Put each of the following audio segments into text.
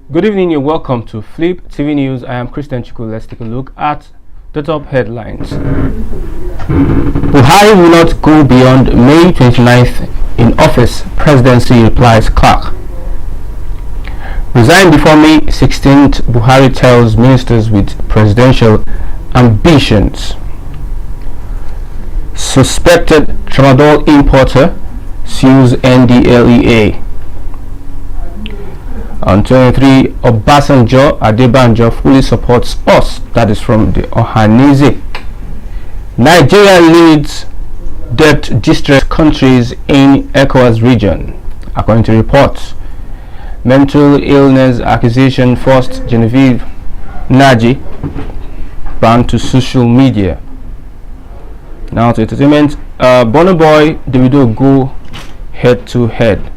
Good evening, you're welcome to Fliptv News. I am Christian Chiku. Let's take a look at the top headlines. Buhari will not go beyond May 29th in office, presidency replies Clark. Resign before May 16th, Buhari tells ministers with presidential ambitions. Suspected tramadol importer sues NDLEA. On 23, Adebanjo fully supports us. That is from the Ohanese. Nigeria leads debt distressed countries in ECOWAS region, according to reports. Mental illness accusation forced Genevieve Naji banned to social media. Now to entertainment. Burna Boy, Davido go head to head.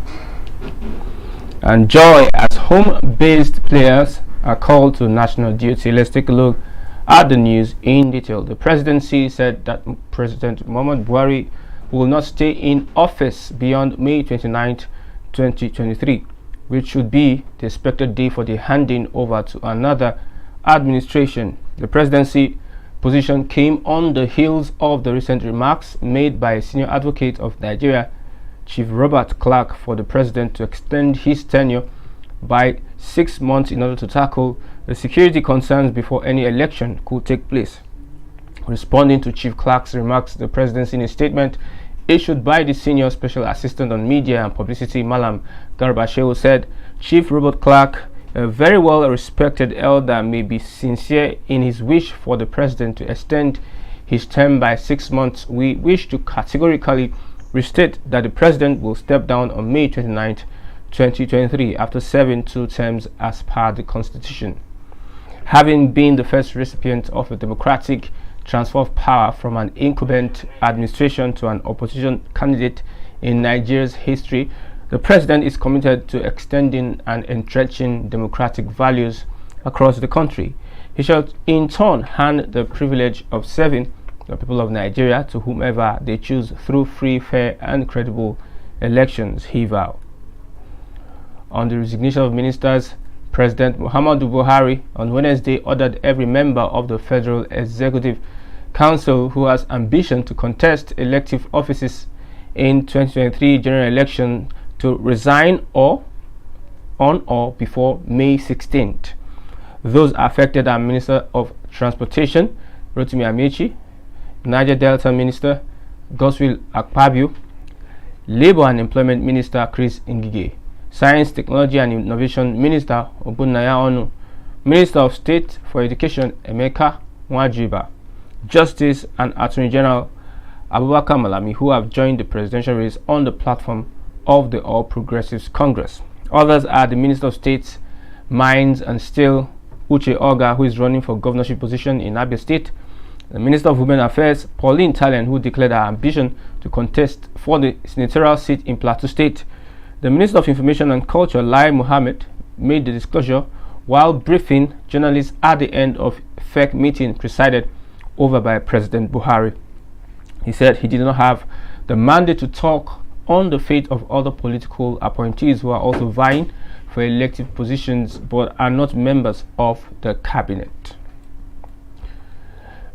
And joy as home-based players are called to national duty. Let's take a look at the news in detail. The presidency said that President Muhammadu Buhari will not stay in office beyond May 29, 2023, which should be the expected day for the handing over to another administration. The presidency position came on the heels of the recent remarks made by a senior advocate of Nigeria, Chief Robert Clark, for the president to extend his tenure by 6 months in order to tackle the security concerns before any election could take place. Responding to Chief Clark's remarks, the presidency, in a statement issued by the senior special assistant on media and publicity, Malam Garbashew, said, Chief Robert Clark, a very well respected elder, may be sincere in his wish for the president to extend his term by 6 months. We wish to categorically restate that the president will step down on May 29, 2023 after serving 2 terms as per the constitution. Having been the first recipient of a democratic transfer of power from an incumbent administration to an opposition candidate in Nigeria's history, the president is committed to extending and entrenching democratic values across the country. He shall in turn hand the privilege of serving the people of Nigeria to whomever they choose through free, fair and credible elections, he vowed. On the resignation of ministers, President Muhammadu Buhari on Wednesday ordered every member of the Federal Executive Council who has ambition to contest elective offices in 2023 general election to resign on or before May 16th. Those affected are Minister of Transportation Rotimi Amechi, Niger Delta Minister Godswill Akpabio, Labour and Employment Minister Chris Ngige, Science, Technology and Innovation Minister Obunnaya Onu, Minister of State for Education Emeka Nwajiba, Justice and Attorney General Abubakar Malami, who have joined the presidential race on the platform of the All Progressives Congress. Others are the Minister of State, Mines and Steel Uche Oga, who is running for governorship position in Abia State, the Minister of Women Affairs, Pauline Talian, who declared her ambition to contest for the senatorial seat in Plateau State. The Minister of Information and Culture, Lai Mohammed, made the disclosure while briefing journalists at the end of a FEC meeting presided over by President Buhari. He said he did not have the mandate to talk on the fate of other political appointees who are also vying for elective positions but are not members of the cabinet.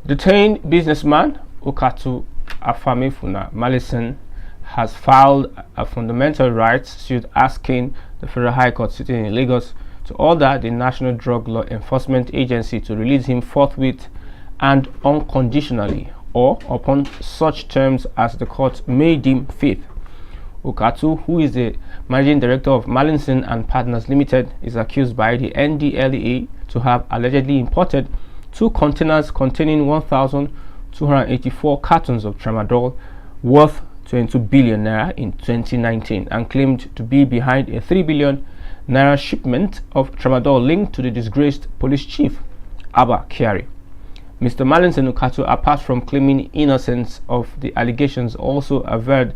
Detained businessman Okatu Afamefuna Malison has filed a fundamental rights suit asking the Federal High Court sitting in Lagos to order the National Drug Law Enforcement Agency to release him forthwith and unconditionally or upon such terms as the court may deem fit. Okatu, who is the managing director of Mallinson and Partners Limited, is accused by the NDLEA to have allegedly imported 2 containers containing 1,284 cartons of tramadol worth 22 billion naira in 2019 and claimed to be behind a 3 billion naira shipment of tramadol linked to the disgraced police chief Abba Kyari. Mr. Mallinson Okatu, apart from claiming innocence of the allegations, also averred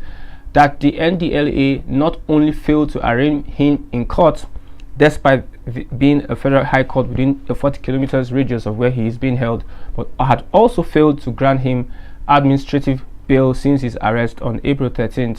that the NDLEA not only failed to arraign him in court despite being a federal high court within a 40 kilometers radius of where he is being held, but had also failed to grant him administrative bail since his arrest on April 13,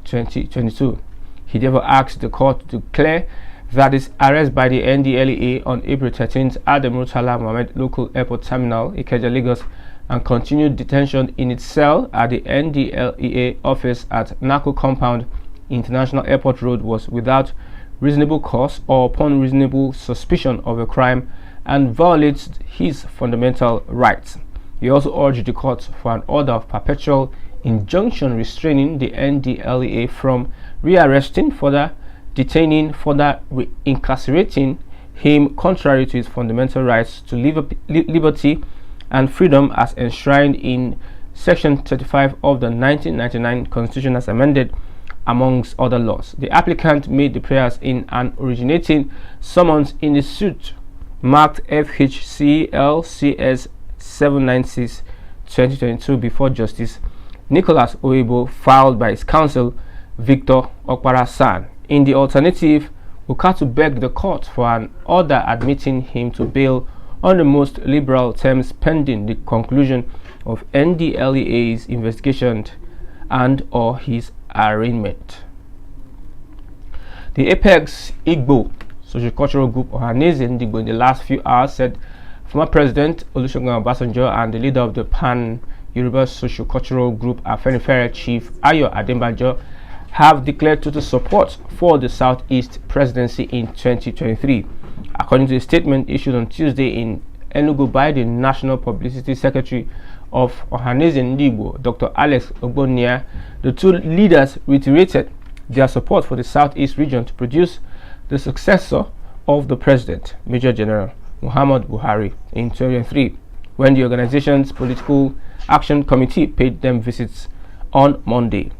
2022. He therefore asked the court to declare that is arrested by the NDLEA on April 13th at the Murtala Mohammed Local Airport Terminal, Ikeja, Lagos, and continued detention in its cell at the NDLEA office at Nako Compound, International Airport Road was without reasonable cause or upon reasonable suspicion of a crime and violates his fundamental rights. He also urged the court for an order of perpetual injunction restraining the NDLEA from rearresting, further detaining, further incarcerating him contrary to his fundamental rights to liberty and freedom as enshrined in Section 35 of the 1999 Constitution as amended, amongst other laws. The applicant made the prayers in an originating summons in the suit marked FHCLCS 796/2022 before Justice Nicholas Oebo, filed by his counsel Victor Okpara-San. In the alternative, Ukatu begged the court for an order admitting him to bail on the most liberal terms pending the conclusion of NDLEA's investigation and or his arraignment. The Apex Igbo socio-cultural group Ohaneze Ndigbo in the last few hours said former President Olusegun Obasanjo and the leader of the Pan-Yoruba socio-cultural group Afenifere Chief Ayo Adebanjo have declared total support for the Southeast presidency in 2023. According to a statement issued on Tuesday in Enugu by the National Publicity Secretary of Ohaneze Ndigbo, Dr. Alex Ogbonia, the two leaders reiterated their support for the Southeast region to produce the successor of the President, Major General Muhammad Buhari, in 2003, when the organization's Political Action Committee paid them visits on Monday.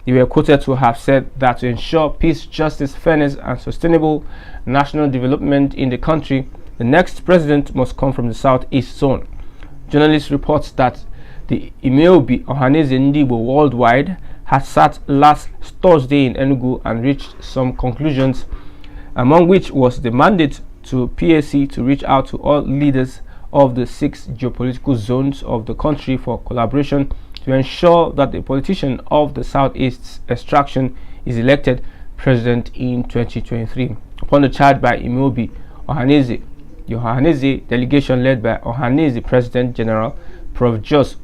They were quoted to have said that to ensure peace, justice, fairness, and sustainable national development in the country, the next president must come from the Southeast zone. Journalists report that the Imeobi Ohaneze Ndigbo worldwide had sat last Thursday in Enugu and reached some conclusions, among which was the mandate to PAC to reach out to all leaders of the 6 geopolitical zones of the country for collaboration to ensure that the politician of the Southeast's extraction is elected president in 2023. Upon the charge by Imeobi Ohaneze, the Ohaneze delegation led by Ohaneze President General Prof. George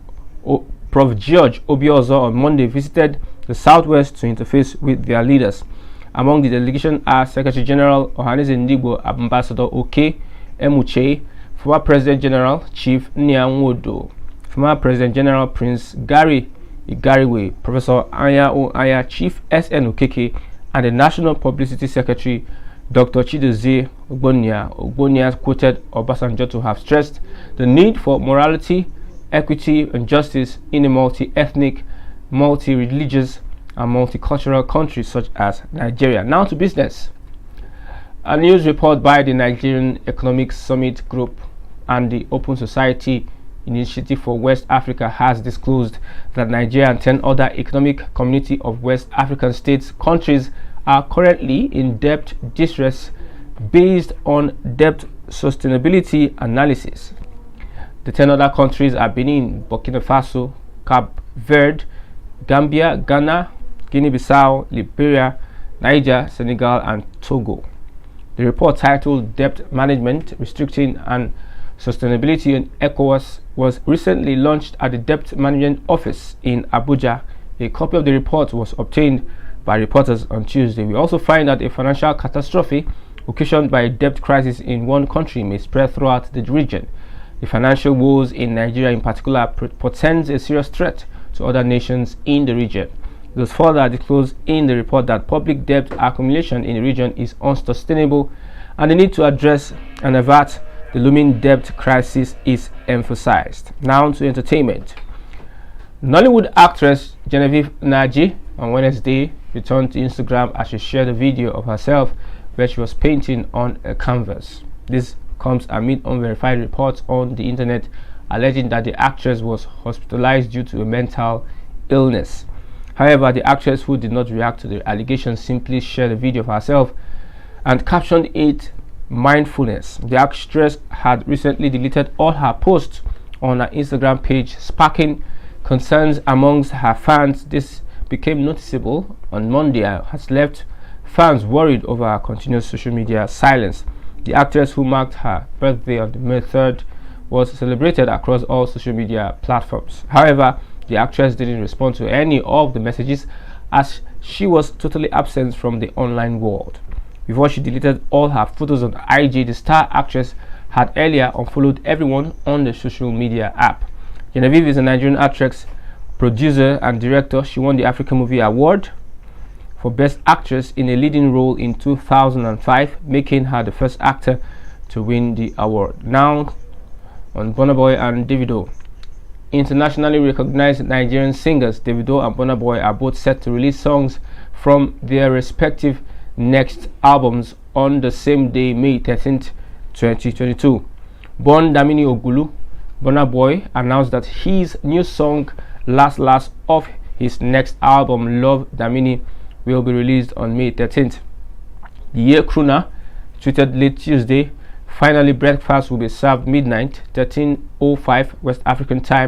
Obiozo on Monday visited the Southwest to interface with their leaders. Among the delegation are Secretary General Ohaneze Ndigbo Ambassador Oke Emuche, former President General Chief Nyanwodo, former President General Prince Gary Igariwe, Professor Anya O Anya, Chief SN Okeke, and the National Publicity Secretary Dr. Chidozie Ogbonia. Ogbonia quoted Obasanjo to have stressed the need for morality, equity, and justice in a multi-ethnic, multi-religious, and multicultural country such as Nigeria. Now to business. A news report by the Nigerian Economic Summit Group and the Open Society Initiative for West Africa has disclosed that Nigeria and 10 other economic community of West African states countries are currently in debt distress based on debt sustainability analysis. The 10 other countries are Benin, Burkina Faso, Cape Verde, Gambia, Ghana, Guinea-Bissau, Liberia, Niger, Senegal, and Togo. The report, titled Debt Management, Restricting and Sustainability in ECOWAS, was recently launched at the Debt Management Office in Abuja. A copy of the report was obtained by reporters on Tuesday. We also find that a financial catastrophe occasioned by a debt crisis in one country may spread throughout the region. The financial woes in Nigeria in particular portends a serious threat to other nations in the region. It was further disclosed in the report that public debt accumulation in the region is unsustainable and the need to address and avert the looming debt crisis is emphasized. Now to entertainment. Nollywood actress Genevieve Naji on Wednesday returned to Instagram as she shared a video of herself where she was painting on a canvas. This comes amid unverified reports on the internet alleging that the actress was hospitalized due to a mental illness. However, the actress, who did not react to the allegations, simply shared a video of herself and captioned it mindfulness. The actress had recently deleted all her posts on her Instagram page, sparking concerns amongst her fans. This became noticeable on Monday and has left fans worried over her continuous social media silence. The actress, who marked her birthday on May 3rd, was celebrated across all social media platforms. However, the actress didn't respond to any of the messages, as she was totally absent from the online world. Before she deleted all her photos on IG, the star actress had earlier unfollowed everyone on the social media app. Genevieve is a Nigerian actress, producer, and director. She won the African Movie Award for Best Actress in a Leading Role in 2005, making her the first actor to win the award. Now on Burna Boy and Davido. Internationally recognized Nigerian singers Davido and Burna Boy are both set to release songs from their respective next albums on the same day, May 13th, 2022. Born Damini Ogulu, Burna Boy announced that his new song Last Last of his next album Love Damini will be released on May 13th. The Year Crooner tweeted late Tuesday, "Finally, breakfast will be served midnight, 13:05 West African time,